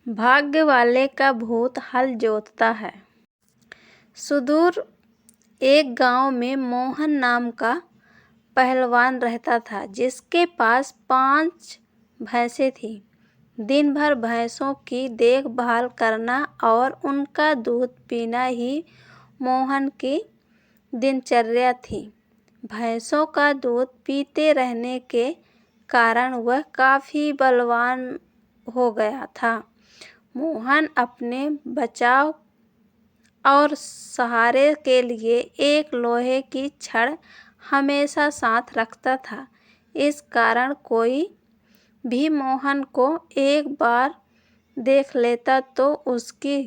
भाग्य वाले का भूत हल जोतता है। सुदूर एक गांव में मोहन नाम का पहलवान रहता था, जिसके पास 5 भैंसें थीं। दिन भर भैंसों की देखभाल करना और उनका दूध पीना ही मोहन की दिनचर्या थी। भैंसों का दूध पीते रहने के कारण वह काफी बलवान हो गया था। मोहन अपने बचाव और सहारे के लिए एक लोहे की छड़ हमेशा साथ रखता था। इस कारण कोई भी मोहन को एक बार देख लेता तो उसकी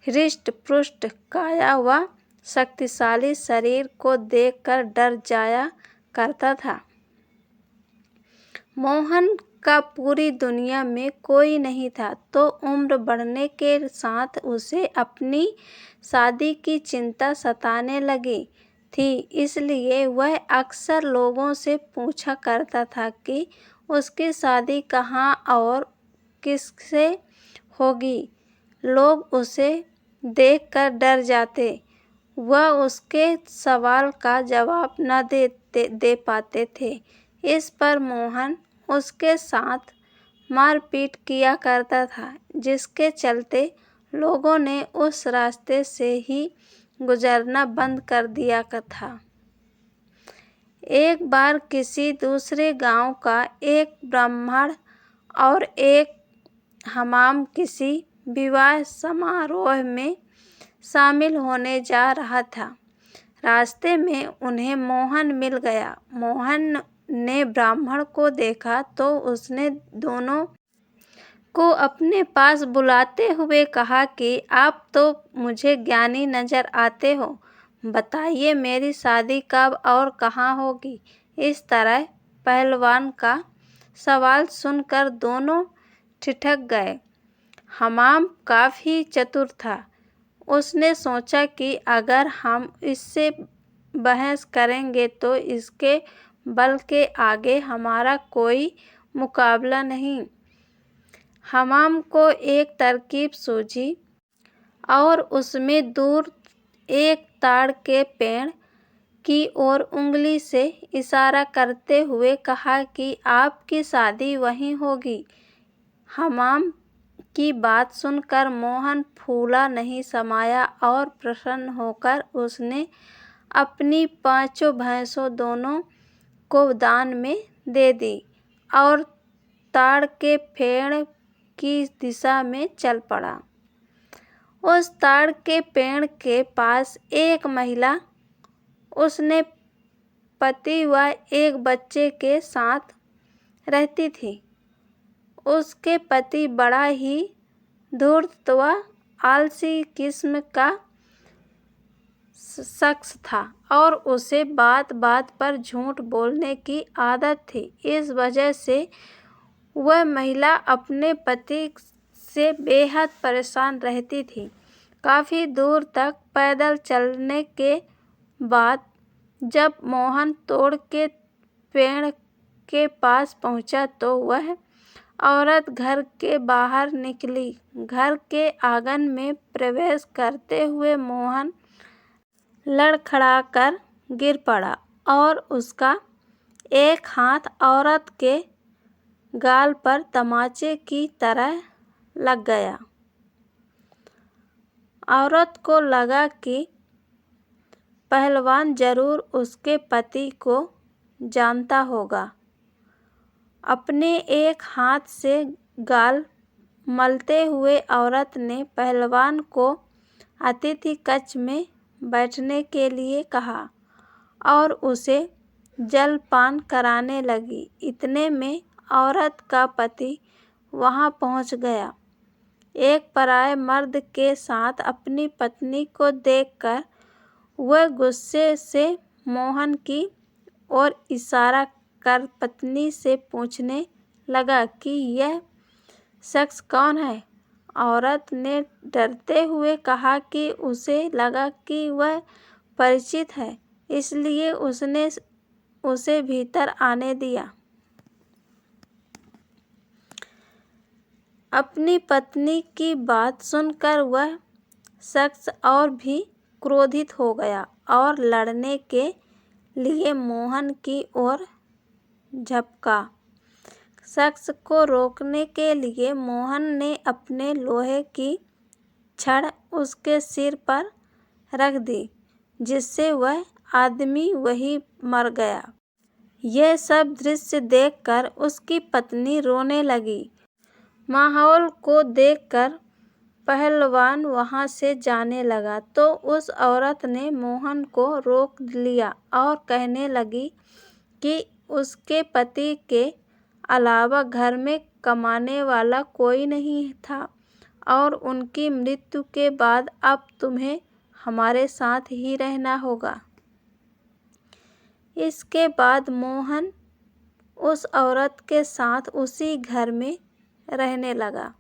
हृष्ट-पुष्ट काया व शक्तिशाली शरीर को देखकर डर जाया करता था। मोहन का पूरी दुनिया में कोई नहीं था, तो उम्र बढ़ने के साथ उसे अपनी शादी की चिंता सताने लगी थी। इसलिए वह अक्सर लोगों से पूछा करता था कि उसकी शादी कहाँ और किससे होगी। लोग उसे देखकर डर जाते, वह उसके सवाल का जवाब न दे पाते थे। इस पर मोहन उसके साथ मारपीट किया करता था, जिसके चलते लोगों ने उस रास्ते से ही गुजरना बंद कर दिया था। एक बार किसी दूसरे गांव का एक ब्राह्मण और एक हमाम किसी विवाह समारोह में शामिल होने जा रहा था। रास्ते में उन्हें मोहन मिल गया। मोहन ने ब्राह्मण को देखा तो उसने दोनों को अपने पास बुलाते हुए कहा कि आप तो मुझे ज्ञानी नजर आते हो, बताइए मेरी शादी कब और कहाँ होगी। इस तरह पहलवान का सवाल सुनकर दोनों ठिठक गए। हमाम काफी चतुर था। उसने सोचा कि अगर हम इससे बहस करेंगे तो इसके बल के आगे हमारा कोई मुकाबला नहीं। हमाम को एक तरकीब सूझी और उसमें दूर एक ताड़ के पेड़ की ओर उंगली से इशारा करते हुए कहा कि आपकी शादी वहीं होगी। हमाम की बात सुनकर मोहन फूला नहीं समाया और प्रसन्न होकर उसने अपनी 5 भैंसों दोनों को दान में दे दी और ताड़ के पेड़ की दिशा में चल पड़ा। उस ताड़ के पेड़ के पास एक महिला उसने पति व एक बच्चे के साथ रहती थी। उसके पति बड़ा ही धूर्त व आलसी किस्म का शख्स था और उसे बात बात पर झूठ बोलने की आदत थी। इस वजह से वह महिला अपने पति से बेहद परेशान रहती थी। काफी दूर तक पैदल चलने के बाद जब मोहन तोड़ के पेड़ के पास पहुंचा तो वह औरत घर के बाहर निकली। घर के आंगन में प्रवेश करते हुए मोहन लड़खड़ाकर गिर पड़ा और उसका एक हाथ औरत के गाल पर तमाचे की तरह लग गया। औरत को लगा कि पहलवान जरूर उसके पति को जानता होगा। अपने एक हाथ से गाल मलते हुए औरत ने पहलवान को अतिथि कक्ष में बैठने के लिए कहा और उसे जलपान कराने लगी। इतने में औरत का पति वहां पहुंच गया। एक पराये मर्द के साथ अपनी पत्नी को देखकर वह गुस्से से मोहन की ओर इशारा कर पत्नी से पूछने लगा कि यह शख्स कौन है। औरत ने डरते हुए कहा कि उसे लगा कि वह परिचित है, इसलिए उसने उसे भीतर आने दिया। अपनी पत्नी की बात सुनकर वह शख्स और भी क्रोधित हो गया और लड़ने के लिए मोहन की ओर झपका। शख्स को रोकने के लिए मोहन ने अपने लोहे की छड़ उसके सिर पर रख दी, जिससे वह आदमी वहीं मर गया। यह सब दृश्य देखकर उसकी पत्नी रोने लगी। माहौल को देखकर पहलवान वहां से जाने लगा तो उस औरत ने मोहन को रोक लिया और कहने लगी कि उसके पति के अलावा घर में कमाने वाला कोई नहीं था और उनकी मृत्यु के बाद अब तुम्हें हमारे साथ ही रहना होगा। इसके बाद मोहन उस औरत के साथ उसी घर में रहने लगा।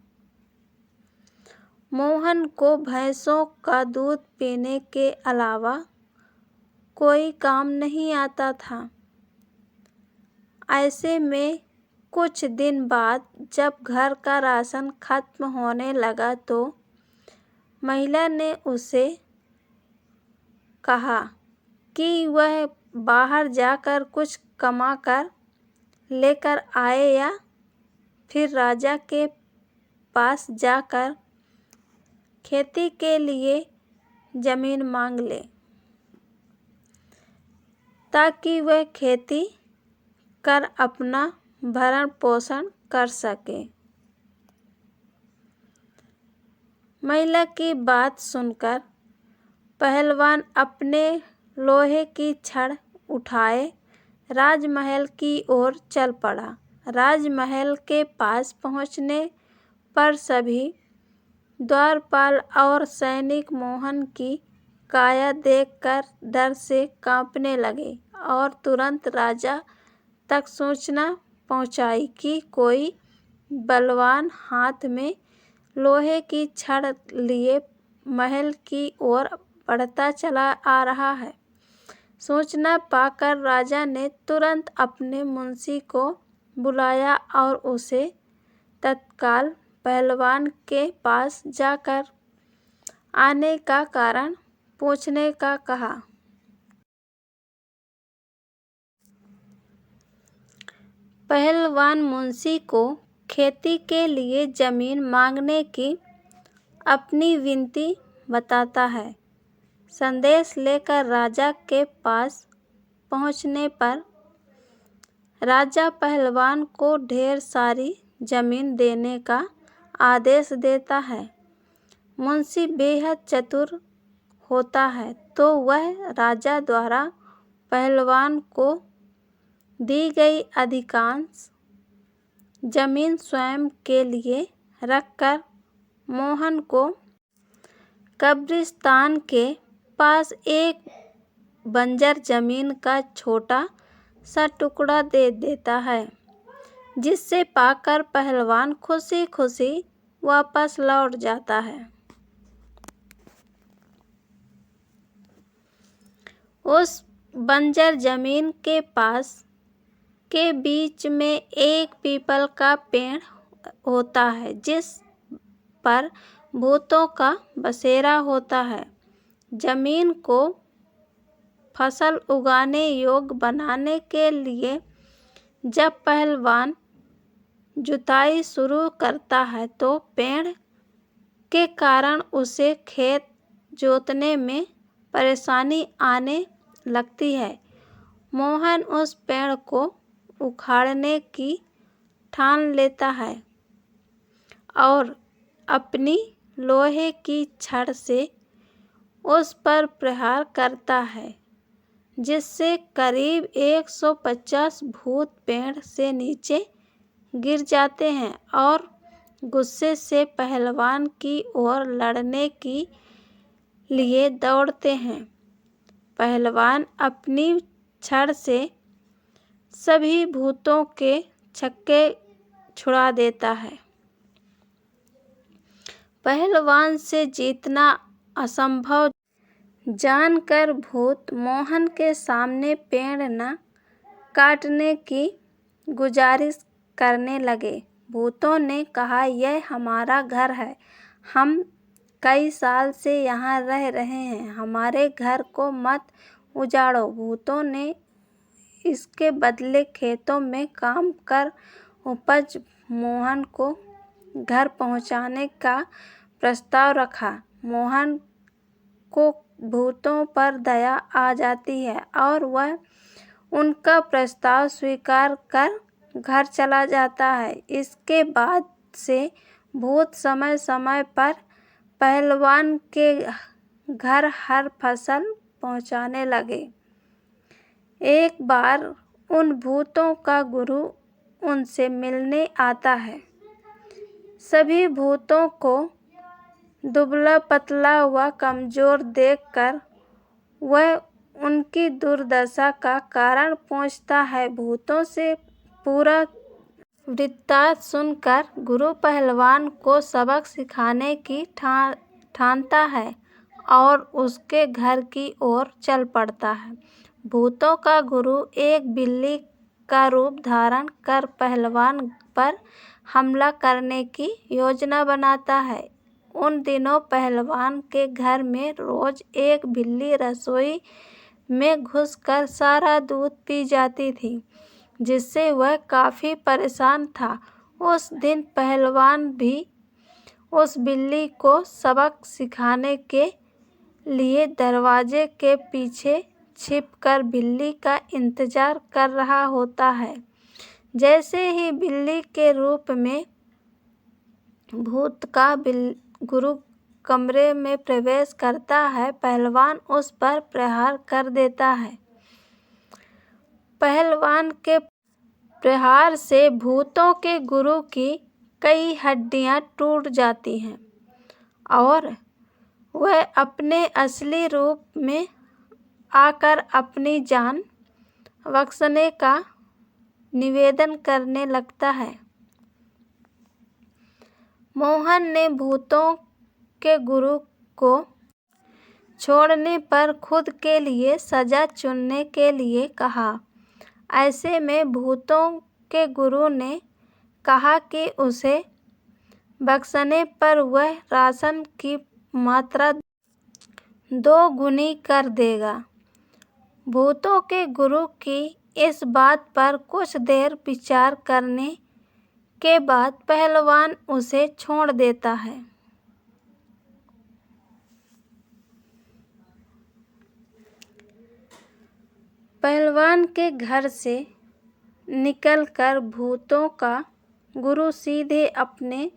मोहन को भैंसों का दूध पीने के अलावा कोई काम नहीं आता था। ऐसे में कुछ दिन बाद जब घर का राशन खत्म होने लगा तो महिला ने उसे कहा कि वह बाहर जाकर कुछ कमा कर लेकर आए या फिर राजा के पास जाकर खेती के लिए जमीन मांग ले, ताकि वह खेती कर अपना भरण पोषण कर सके। महिला की बात सुनकर पहलवान अपने लोहे की छड़ उठाए राजमहल की ओर चल पड़ा। राजमहल के पास पहुंचने पर सभी द्वारपाल और सैनिक मोहन की काया देखकर डर से कांपने लगे और तुरंत राजा तक सूचना पहुंचाई कि कोई बलवान हाथ में लोहे की छड़ लिए महल की ओर बढ़ता चला आ रहा है। सूचना पाकर राजा ने तुरंत अपने मुंशी को बुलाया और उसे तत्काल पहलवान के पास जाकर आने का कारण पूछने का कहा। पहलवान मुंशी को खेती के लिए जमीन मांगने की अपनी विनती बताता है। संदेश लेकर राजा के पास पहुंचने पर राजा पहलवान को ढेर सारी जमीन देने का आदेश देता है। मुंशी बेहद चतुर होता है तो वह राजा द्वारा पहलवान को दी गई अधिकांश जमीन स्वयं के लिए रखकर मोहन को कब्रिस्तान के पास एक बंजर जमीन का छोटा सा टुकड़ा दे देता है, जिसे पाकर पहलवान खुशी खुशी वापस लौट जाता है। उस बंजर जमीन के पास के बीच में एक पीपल का पेड़ होता है, जिस पर भूतों का बसेरा होता है। जमीन को फसल उगाने योग्य बनाने के लिए जब पहलवान जुताई शुरू करता है तो पेड़ के कारण उसे खेत जोतने में परेशानी आने लगती है। मोहन उस पेड़ को उखाड़ने की ठान लेता है और अपनी लोहे की छड़ से उस पर प्रहार करता है, जिससे करीब 150 भूत पेड़ से नीचे गिर जाते हैं और गुस्से से पहलवान की ओर लड़ने के लिए दौड़ते हैं। पहलवान अपनी छड़ से सभी भूतों के छक्के छुड़ा देता है। पहलवान से जीतना असंभव जानकर भूत मोहन के सामने पेड़ न काटने की गुजारिश करने लगे। भूतों ने कहा, यह हमारा घर है, हम कई साल से यहाँ रह रहे हैं, हमारे घर को मत उजाड़ो। भूतों ने इसके बदले खेतों में काम कर उपज मोहन को घर पहुँचाने का प्रस्ताव रखा। मोहन को भूतों पर दया आ जाती है और वह उनका प्रस्ताव स्वीकार कर घर चला जाता है। इसके बाद से भूत समय समय पर पहलवान के घर हर फसल पहुँचाने लगे। एक बार उन भूतों का गुरु उनसे मिलने आता है। सभी भूतों को दुबला पतला व कमज़ोर देखकर वह उनकी दुर्दशा का कारण पूछता है। भूतों से पूरा वृत्तांत सुनकर गुरु पहलवान को सबक सिखाने की ठानता है और उसके घर की ओर चल पड़ता है। भूतों का गुरु एक बिल्ली का रूप धारण कर पहलवान पर हमला करने की योजना बनाता है। उन दिनों पहलवान के घर में रोज एक बिल्ली रसोई में घुसकर सारा दूध पी जाती थी, जिससे वह काफ़ी परेशान था। उस दिन पहलवान भी उस बिल्ली को सबक सिखाने के लिए दरवाजे के पीछे छिपकर बिल्ली का इंतजार कर रहा होता है। जैसे ही बिल्ली के रूप में भूत का गुरु कमरे में प्रवेश करता है, पहलवान उस पर प्रहार कर देता है। पहलवान के प्रहार से भूतों के गुरु की कई हड्डियां टूट जाती हैं और वह अपने असली रूप में आकर अपनी जान बख्शने का निवेदन करने लगता है। मोहन ने भूतों के गुरु को छोड़ने पर खुद के लिए सजा चुनने के लिए कहा। ऐसे में भूतों के गुरु ने कहा कि उसे बख्शने पर वह राशन की मात्रा 2 गुनी कर देगा। भूतों के गुरु की इस बात पर कुछ देर विचार करने के बाद पहलवान उसे छोड़ देता है। पहलवान के घर से निकलकर भूतों का गुरु सीधे अपने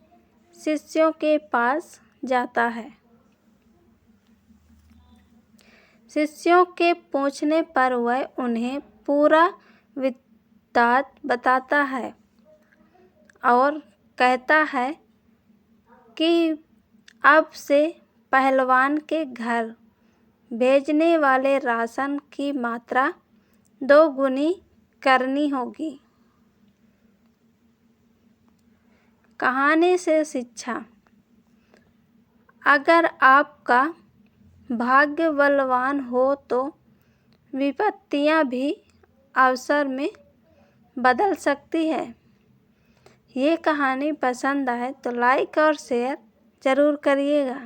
शिष्यों के पास जाता है। शिष्यों के पूछने पर वह उन्हें पूरा वृत्तांत बताता है और कहता है कि अब से पहलवान के घर भेजने वाले राशन की मात्रा 2 गुनी करनी होगी। कहानी से शिक्षा: अगर आपका भाग्य बलवान हो तो विपत्तियां भी अवसर में बदल सकती है। ये कहानी पसंद आए तो लाइक और शेयर ज़रूर करिएगा।